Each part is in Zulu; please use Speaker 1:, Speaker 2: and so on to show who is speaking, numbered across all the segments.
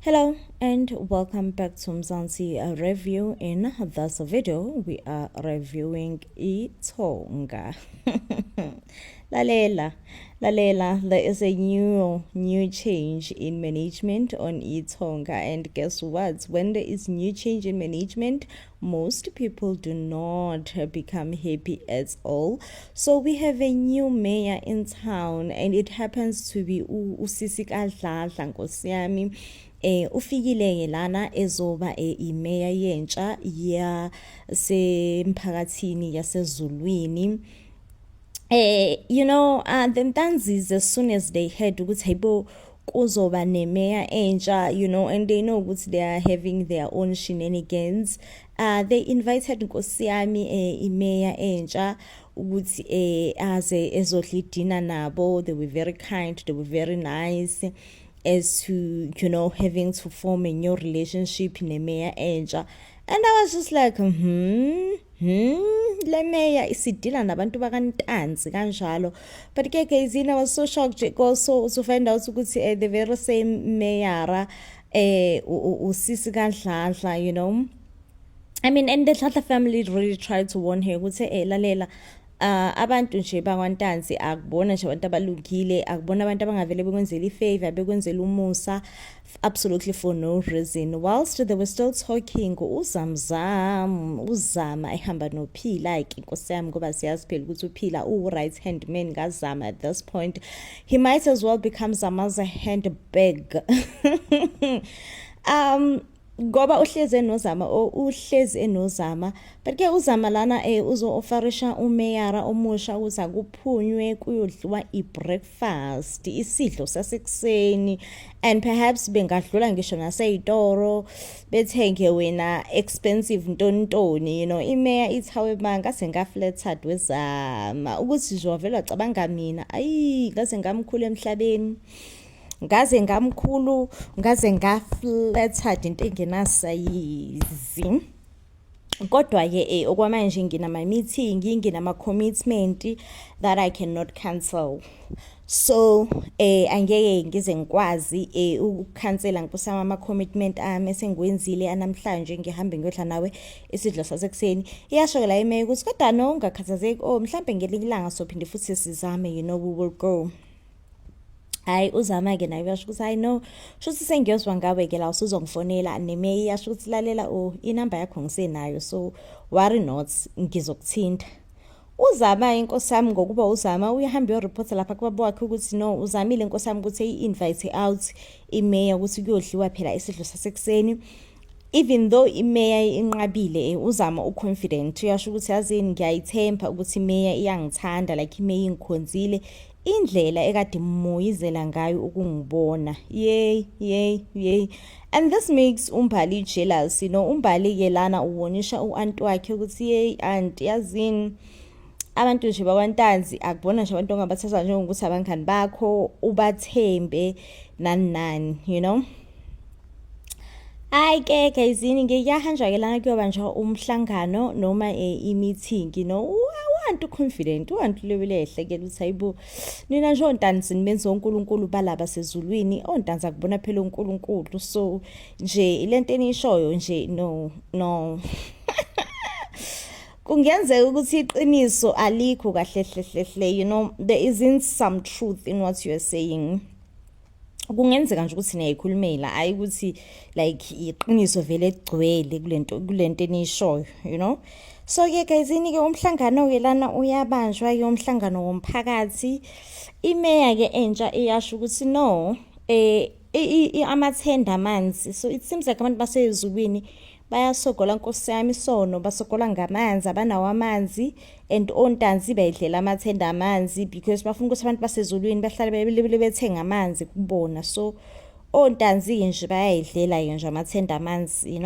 Speaker 1: Hello and welcome back to Mzansi Review. In this video, we are reviewing iTonga. Lalela, there is a new change in management on iTonga, and guess what? When there is new change in management, most people do not become happy at all. So we have a new mayor in town, and it happens to be uSisi Kadladla Nkosi yami. Ufikile lana ezoba imeya yentsha yasemphakathini yasezulwini. The Ntanzis, as soon as they heard ukuthi hayibo kuzoba nemeya entsha, and they know ukuthi they are having their own shenanigans, they invited Nkosi yami imeya entsha ukuthi aze ezodla idina nabo. They were very kind, they were very nice as to having to form a new relationship nemeya entsha. And I was just like le meya isidila nabantu bakantanzi kanjalo. But ke Izini, I was so shocked also to find out ukuthi the very same mayor uSisi Kadladla, I mean, and the Dladla family really tried to warn her ukuthi lalela, abantu nje bakwantanzi akubona nje abantu abalungile, akubona abantu abangavele bekwenzela ifavor, bekwenzela umusa absolutely for no reason. Whilst they were still talking, uzama ehamba noPhila, like Nkosi yami ngoba siyazi phela ukuthi uPhila right hand man kaZama. At this point he might as well become Zama's handbag. Ngoba uhlezi enozama, but ke uzama lana uzo-ofarisha umeyara omusha ukuthi akuphunywe kuyodliwa i-breakfast, isidlo sasekuseni, and perhaps bengadlula ngisho naseyitoro bethenge wena expensive ntontoni. Imeya ithi hawe manga sengaflattered weZama ukuthi nje wavele wacabanga mina ngaze ngamkhulu emhlabeni, ngaze ngaflattered into engenasayizi. Kodwa ke okwamanje nginama meeting, nginama commitment that I cannot cancel. So angeke ngize ngikwazi ukukhansela ngipusama ama commitment ami esengiwenzile namhlanje ngihambe ngiyodla nawe isidlo sasekuseni. Iyasho la imeya ukuthi kodwa no ungakhathazeki, mhlambe ngelinye ilanga sophinde futhi sizame, we will go. Hayi uzama ke naye uyasho ukuthi I know shothi sengiyozwa ngawe ke la usuzongifonela nemeya iyasho ukuthi lalela inamba yakho ngisenayo, so worry not, ngizokuthinta. Uzama inkosi yami ngokuba uzama uyahamba uyoreport lapha kubaba wakhe ukuthi no uzamile inkosi yami ukuthi invite out imeya ukuthi kuyodliwa phela isidlo sasekuseni. Even though imeya inqabile, uzama uconfident, uyasho ukuthi yazini ngiyayithemba ukuthi imeya iyangithanda, like imeya ingikhonzile indlela ekade moyizela ngayo ukungibona. Yay. And this makes uMbali jealous. uMbali ke lana uwonisha uanti wakhe ukuthi yey aunt yazini abantu nje bakwantanzi akubona nje abantu ongabathatha njengokuthi abangani bakho, ubathembe nani. Hayi ke Izini ngiyahanjwa ke lana kuyoba nje umhlangano noma i-meeting, want confident, want lehle ke ukuthi hayibo nina nje ontanzi nimenze uNkulunkulu balaba sezulwini, ontanzi akubona phela uNkulunkulu. So nje ilento enishoyo nje no kungenzeka ukuthi iqiniso alikho kahle, there isn't some truth in what you are saying. Kungenzeka nje ukuthi niyayikhulumela, ayi ukuthi like iqiniso vele egcwele kulento enishoyo, So ke Izini ke umhlangano ke lana uyabanjwa ke umhlangano womphakathi. Imeya ke entsha iyasho ukuthi no amathenda amanzi. So it seems like abantu basezulwini bayasogola Nkosi yami sono, basogola ngamanzi, abanawo amanzi, and ontanzi bayidlela amathenda amanzi because bafuna ukuthi abantu basezulwini bahlale bethenga amanzi kubona. So ontanzi nje bayayidlela nje amathenda amanzi,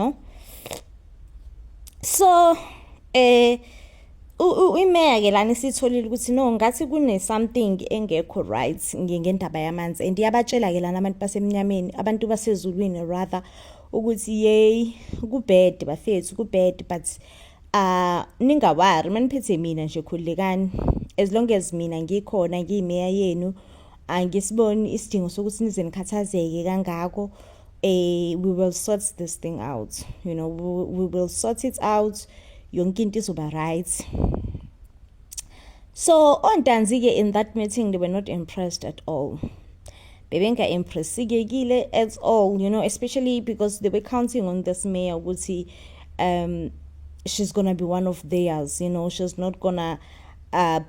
Speaker 1: So imeya ke lana isitholile ukuthi no ngathi kune something engekho right ngendaba yamanzi, and iyabatshela ke lana abantu basemnyameni, abantu basezulwini rather, ukuthi yey kubad bafethu kubad, but ningawari maniphethe mina nje khulekani, as long as mina ngikhona ngiyimeya yenu angisiboni isidingo sokuthi nize nikhathazeke kangako. we will sort this thing out, you know, we will sort it out, yonke into izoba right. So ontanzi-ke in that meeting they were not impressed at all. Bebenga impressed at all, you know, especially because they were counting on this mayor ukuthi she's gonna be one of theirs, you know, she's not gonna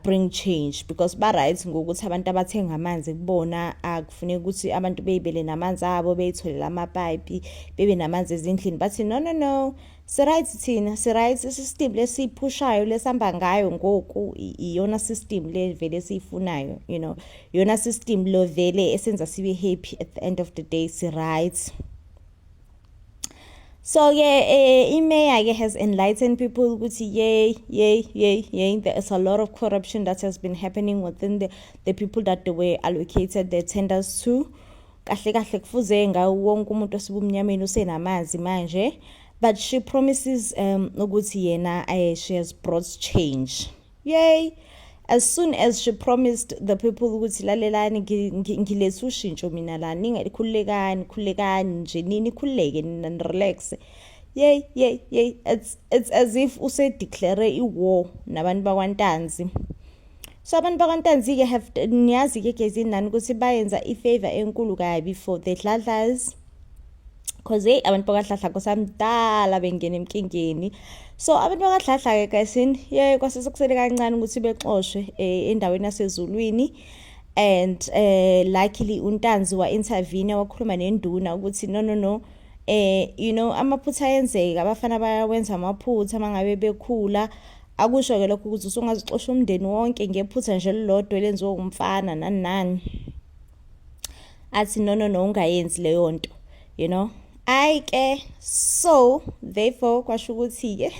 Speaker 1: bring change, because ba-right ngokuthi abantu abathenga amanzi kubona akufuneka ukuthi abantu beyibele namanzi abo beyitholela amapayipi bebe namanzi ezindlini, bathi no si-right thina si-right system lesiyiphushayo lesihamba ngayo ngoku iyona system le vele siyifunayo, you know, yona system lo vele esenza sibe happy at the end of the day, si-right. So iMeya has enlightened people ukuthi yay, there's a lot of corruption that has been happening within the people that they were allocated their tenders to. Kahle kufuze ngawo wonke umuntu osibumnyameni usenamanzi manje, but she promises ukuthi yena she has brought change. Yay! As soon as she promised the people ukuthi lalelani ngilethe ushintsho mina la, ningakhulekani nje nini khuleke and relax. Yay, it's as if declare war nabantu bakwantanzi. So abantu bakwantanzi have niyazi gezini nani ukuthi bayenza ifavor enkulu kabi for the dladlas, because abantu bakadladla kosamdala bengena emkingeni. So abantu bakadladla guysini kwase sokusele kancane ukuthi bexoshwe endaweni yaseZulwini, and luckily uNtanzi wa intervene wakhuluma nenduna ukuthi no you know, amaphutha ayenzeka, abafana bayawenza amaphutha mangabe bekhula, akusho ke lokho ukuthi usungazixosha umndeni wonke ngephutha nje lilodwa elenziwe umfana nani. Athi no ungayenzi leyo nto, you know. So therefore kwasho ukuthi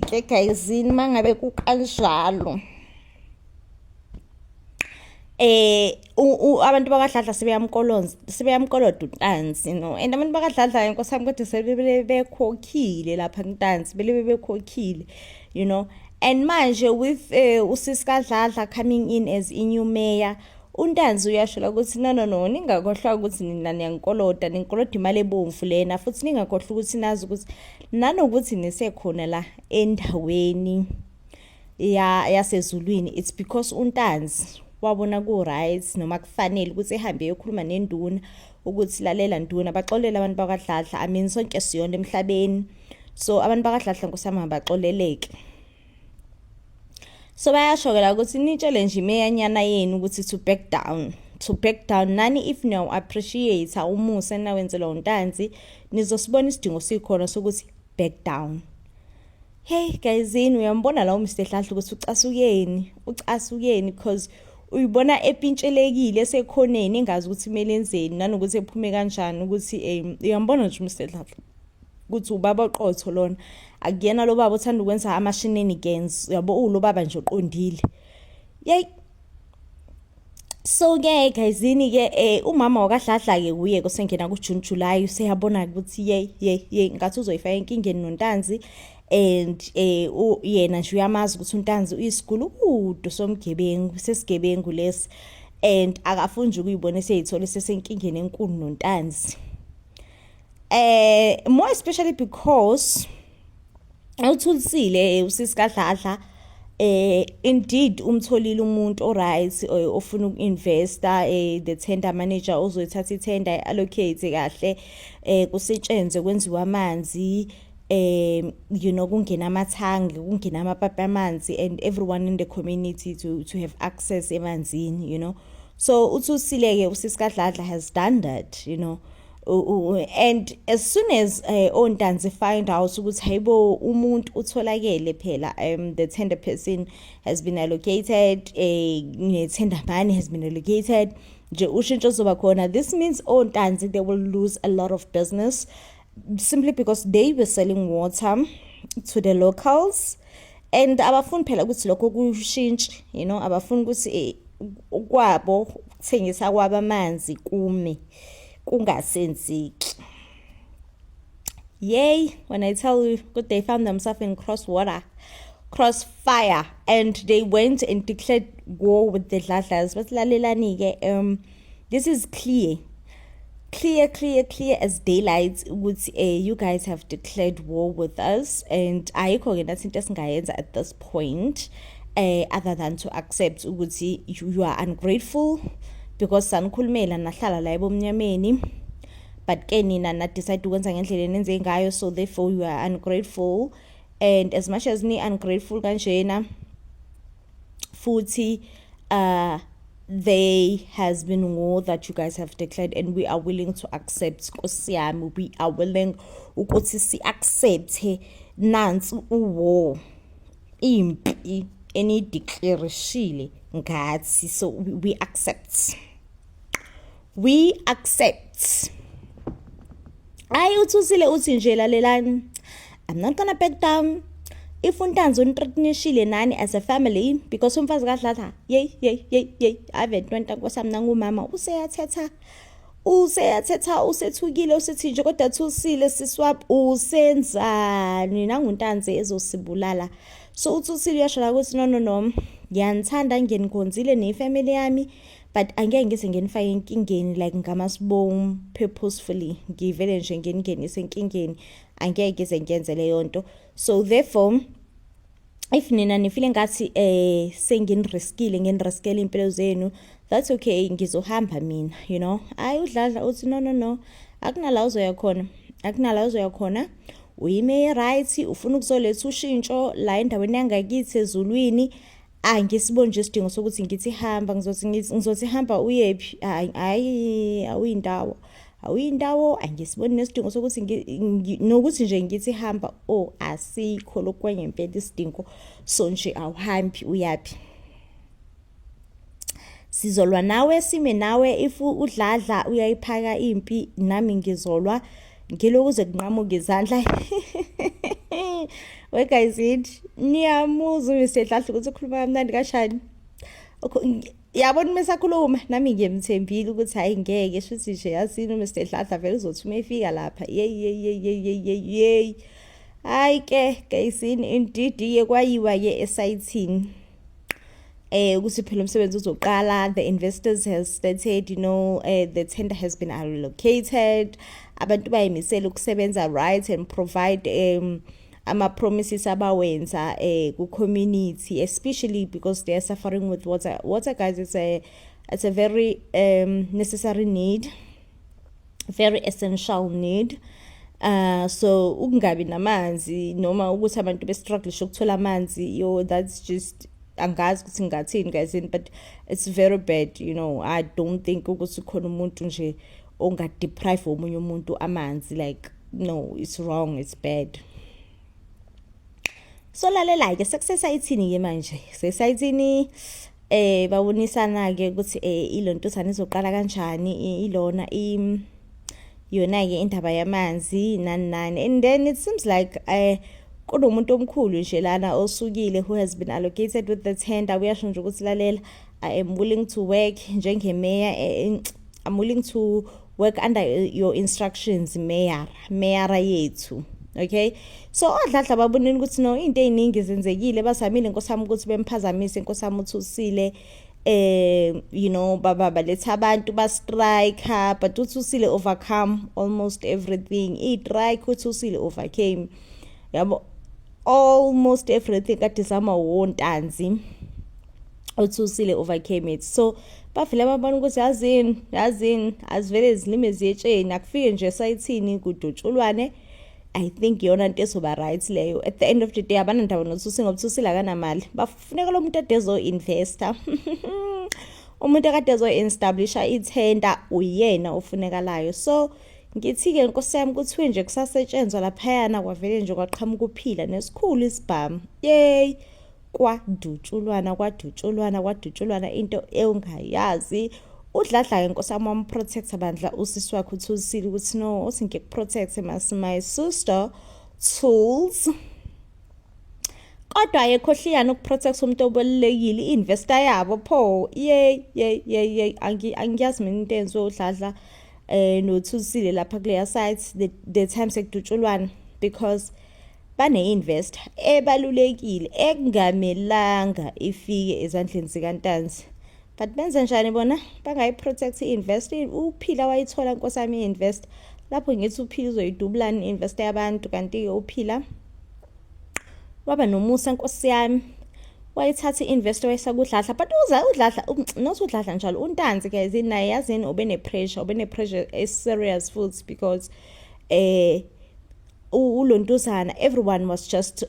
Speaker 1: ke guyisini mangabe kukanjalo abantu bakadladla sebeyamkoloda uNtanzi, you know, and abantu bakadladla inkosi yami kodwa sebekhokhile lapha kuNtanzi, bekhokhile, you know. And manje with usisi kaDladla coming in as new mayor, uNtanzi uyashola ukuthi no ningakhohlwa ukuthi nina niyankoloda, ninkoloda imali ebomvu lena, futhi ningakhohlwa ukuthi nazi ukuthi nanokuthi nisekhona la endaweni yaseZulwini, it's because uNtanzi wabona ku right noma kufanele ukuthi ehambe eyokhuluma nenduna ukuthi lalela nduna baxolela abantu bakadladla. I mean sonke siyona emhlabeni, so abantu bakadladla nkosama baxoleleke. So bayashokela ukuthi nitshele nje imeyanyana yenu ukuthi to back down nani, if no appreciate umusa enawenzela uNtanzi nizosibona isidingo sikhona sokuthi back down. Hey guyisini, uyambona la uMr Dladla ukuthi ucasukeni because uyibona epintshelekile esekhoneni engazi ukuthi kumele enzeni nanokuthi ephume kanjani, ukuthi uyambona nje uMr Dladla ukuthi ubaba oqotho lona, akuyena lo baba othanda ukwenza ama-shenanigans, yabo ulo baba nje oqondile. Yay. So guyisini umama wakadladla kuye kusengena kuJune July useyabona ukuthi yay ngathi uzoyifaka enkingeni noNtanzi, and yena nje uyamazi ukuthi uNtanzi uyisigulukudu somgebengu, sesigebengu lesi, and akafuni nje ukuyibona eseyithole sesenkingeni enkulu noNtanzi. More especially because uThulisile usisi kaDladla indeed umtholile umuntu oright ofuna uku-investa, the tender manager ozoyithatha itender allocate kahle, kusetshenzwe kwenziwa amanzi, you know, kungena amathangi, kungena amapapi amanzi, and everyone in the community to have access emanzini, you know. So uThulisile usisi kaDladla has done that, you know. And as soon as oNtanzi find out ukuthi hayibo umuntu utholakele phela, the tender person has been allocated, tender money has been allocated, nje ushintsho zoba khona, this means oNtanzi they will lose a lot of business simply because they were selling water to the locals, and abafuni phela ukuthi lokho kushintshe, you know, abafuni ukuthi kwabo kuthengisa kwaba amanzi kume kungasenzeki. Yay, when I tell you that they found themselves in crossfire, and they went and declared war with the Dladlas. But lalelani this is clear as daylight ukuthi you guys have declared war with us, and ayikho-ke nathi into esingayenza at this point other than to accept ukuthi you are ungrateful because sanikhulumela nahlala la ebomnyameni, but ke nina na-decide ukwenza ngendlela enenze ngayo, so therefore you are ungrateful. And as much as ni ungrateful kanjena futhi there has been war that you guys have declared, and we are willing to accept. Nkosi yami, we are willing ukuthi si-accept nansi war impi eniyideclarishile ngathi, so we accept. Ayi uthusile uthi nje lalelani, I'm not gonna back down. If untanzi unitreatinishile nani as a family, because umfazi kaDladla yey ave ntwenta kwasami nangumama useyathetha usethukile usethi nje kodwa thusile siswap usenzani nanguntanzi ezosibulala. So uthusile uyashala ukuthi no ngiyanithanda ngenikhonzile nefamily yami, but angeke ngize ngenifake enkingeni like ngamasibom purposefully, ngivele nje ngenise enkingeni, angeke ngize ngenze leyo nto. So therefore if nina nifile ngathi senginiriskile impilo zenu, that's okay, ngizohamba mina, you know. Ayi uDladla uthi no akunala uzoya khona uyime right, ufuna ukuzoletha ushintsho la endaweni yangakithi ezulwini, angisiboni nje isidingo sokuthi ngithi hamba, ngizothi hamba uyephi, hayi awuyindawo, angisiboni nesidingo sokuthi nokuthi nje ngithi hamba, asikho lokwenye impela isidingo, so nje awuhambi uyaphi. Sizolwa nawe, sime nawe. If uDladla uyayiphaka impi, nami ngizolwa ngilokuze kunqamuke izandla. We guys, niyamuzwa Mr. Dladla ukuthi ukhuluma kamnandi kanjani. Yabona mesakhuluma nami ngiyemthembile ukuthi hayi ngeke futhi nje yasini Mr. Dladla vele uzothi umefika lapha yey hayi ke guys, indeed yekwayiwa esayithini ukuthi phela umsebenzi uzoqala. The investors has stated, you know, the tender has been allocated, abantu bayimisela ukusebenza right and provide ama-promises abawenza ku-community, especially because they are suffering with water guys. It's a very necessary need, very essential need. So ukungabi namanzi noma ukuthi abantu be-struggle ukuthola amanzi, that's just angazi ukuthi ngathini guys, but it's very bad, you know. I don't think ukuthi khona umuntu nje onga-deprive omunye umuntu amanzi, like no, it's wrong, it's bad. So lalela-ke sekusesayithini-ke manje, sesayithini babonisana-ke ukuthi ilontuthana izoqala kanjani, ilona yona-ke indaba yamanzi nani, and then it seems like kunomuntu omkhulu nje lana osukile who has been allocated with the tender. Uyasho nje ukuthi lalela, I am willing to work njenge-mayor, I'm willing to work under your instructions, mayor yethu. Okay, so oDladla babonile ukuthi no, into eziningi zenzekile, basamile nkosami ukuthi bemphazamise, nkosami uthusile you know, baletha abantu ba-strike, but uthusile overcome almost everything. I-strike uthusile overcame, yabo, almost everything kade zama wontanzi uthusile overcame it. So bafile babona ukuthi yazini azivele zilime ziyetsheni, akufike nje sayithini kudutshulwane. I think yona into esoba right leyo. At the end of the day abanandaba nothusile ngoba uthusile akanamali, bafuneka lo muntu ade ezo-investor umuntu akade ezo-establisha i-tender uyena ofunekalayo. So ngithi-ke nkosi yami kuthiwe nje kusasetshenzwa laphayana kwavele nje kwaqhamuka uphila nesikhulu isibhamu, yey kwadutshulwana into engayazi. uDladla nkosi yami wamprotect bandla usisi wakhe uthusile ukuthi no, uthi ngikuprotect my sister tools, kodwa ayekhohliyana ukuprotect umuntu obalekile, i-investor yabo pho yey angiyazi mina into enziwe uDladla nothusile lapha kuleya site the time sekudutshulwana, because bane-investor ebalulekile ekungamelanga ifike ezandleni zikaNtanzi. but benze njani bona bangayiprotect i-invest uphila wayithola nkosami i-invest lapho ngithi uphila uzoyidubulani i-invest yabantu kanti-ke uphila waba nomusa nkosi yami wayithatha i-invest wayesakudlahla but udlahla not udlahla njalo untanzi guys naye yazini ube-pressure serious futhi because ulontuzana everyone was just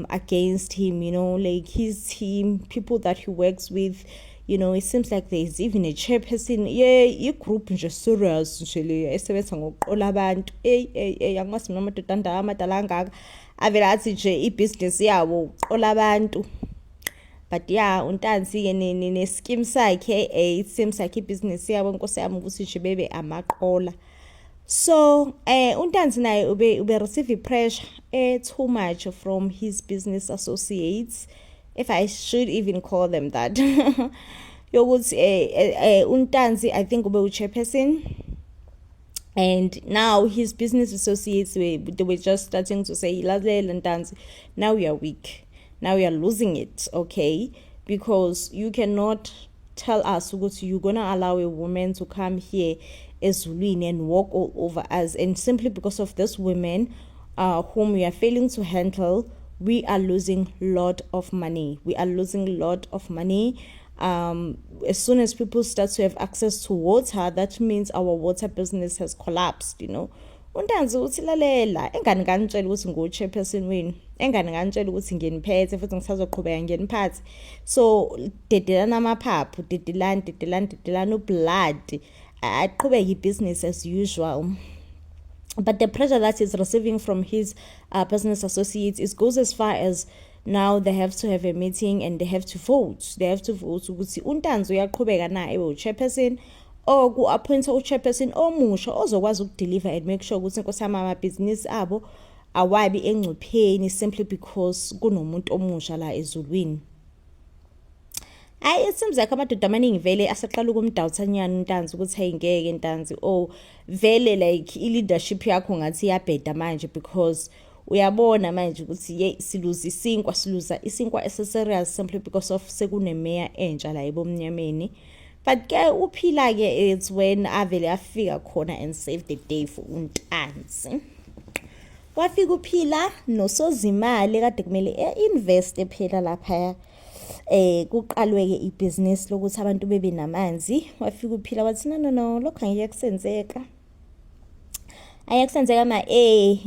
Speaker 1: against him, you know, like his team, people that he works with, you know. It seems like there's even a chairperson group nje serious nje le esebenza ngokuqola abantu angasi noma dodanda amadala angaka avela athi nje ibusiness yawo uqola abantu. But yeah, untanzi ke ne scheme sakhe it seems like ibusiness yabo nkosi yami ukuthi nje bebe amaqola. So untanzi naye ube receive pressure too much from his business associates, if I should even call them that. Yokuthi untanzi I think ube chairperson, and now his business associates they were just starting to say lalela ntanzi, now you are weak, now you are losing it, okay, because you cannot tell us ukuthi you're gonna allow a woman to come here ezulwini and walk all over us, and simply because of this women whom we are failing to handle, we are losing lot of money. As soon as people start to have access to water, that means our water business has collapsed, you know. Untanzi uthi lalela engani nganitshela ukuthi ngo-chairperson wenu, engani nganitshela ukuthi ngeniphethe futhi ngisazoqhubeka ngeniphathe. So dedelana amaphaphu, dedelana ublood, aqhubeke business as usual. But the pressure that he's receiving from his business associates goes as far as now they have to have a meeting and they have to vote ukuthi untanzi uyaqhubeka na chairperson or ku-appoint u-chairperson omusha ozokwazi ukudeliver and make sure ukuthi nkosami amabhizinisi abo awabi engcupheni simply because kunomuntu omusha la ezulwini. It seems like amadoda amaningi vele asaqala ukumdawuthanyana untanzi ukuthi hey ngeke ntanzi vele like i-leadership yakho ngathi iyabheda manje, because uyabona manje ukuthi siluza isinkwa eseserious simply because of sekunemeya entsha la ebomnyameni. But ke uphila ke it's when avele afika khona and save the day for untanzi. Wafika uphila nosozimali kade kumele invest phela lapha kuqalweke ibusiness lokuthi abantu bebe namanzi. Wafika uphila wathi no lokho angeke kusenzeka, ayakusenzeka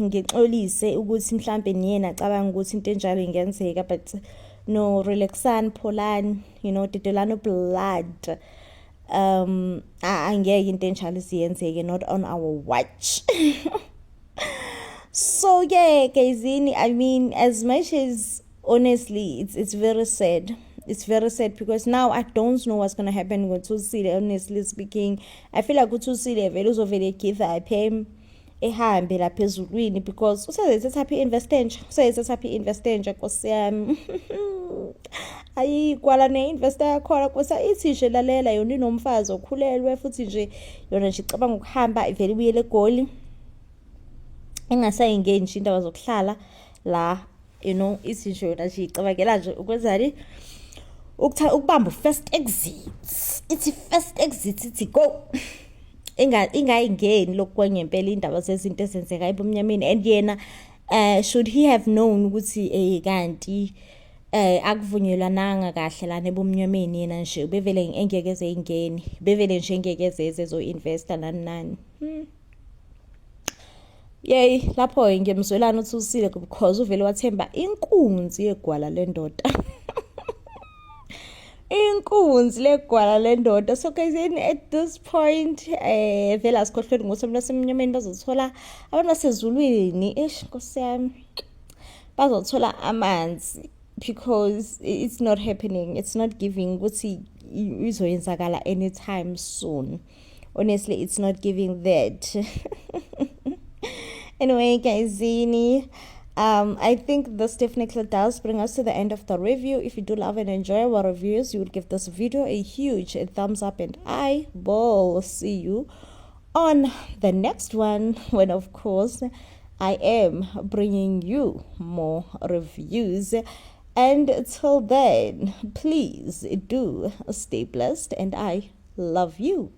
Speaker 1: ngixolise ukuthi mhlambe niyena acabanga ukuthi into enjalo ingenzeka, but no, relaxani, pholani, you know, dedelana blood. Angeke into enjalo siyenzeke, not on our watch. So yeah guysini, I mean, as much as honestly it's very sad. It's very sad because now I don't know what's going to happen with Thusile. Honestly speaking, I feel like Thusile vele uzovele give up him ehambe lapha ezulwini because usezathatha invest enje Nkosi yami. Ayikwala ne-investor yakhona Nkosi ithi nje lalela yona inomfazi okhulelwe futhi nje yona nje icabanga ukuhamba ivele ibuyele eGoli engasayingeni nje indaba zokuhlala la, you know, ithi nje yona nje icabangela nje ukwenzani ukubamba first exit. Ithi first exit ithi go ingayingeni lokwangempela indaba zezinto ezenzeka ebomnyameni, and yena should he have known ukuthi kanti akuvunyelwananga kahle lana ebomnyameni, yena nje bevele engekeze ingeni, bevele nje engekeze ezo investor nani. Yey lapho ngemzwelana uThusile because uvele wathemba inkunzi yegwala lendoda. Inkunzi legwala lendoda. So guys, at this point vele asikhohlweni ukuthi abantu basemnyameni bazothola, abantu basezulwini Nkosi yami bazothola amanzi, because it's not happening, it's not giving ukuthi izoyenzakala anytime soon. Honestly, it's not giving that. Anyway guys, I think this definitely does bring us to the end of the review. If you do love and enjoy our reviews, you would give this video a huge thumbs up, and I will see you on the next one when of course I am bringing you more reviews. And till then, please do stay blessed, and I love you.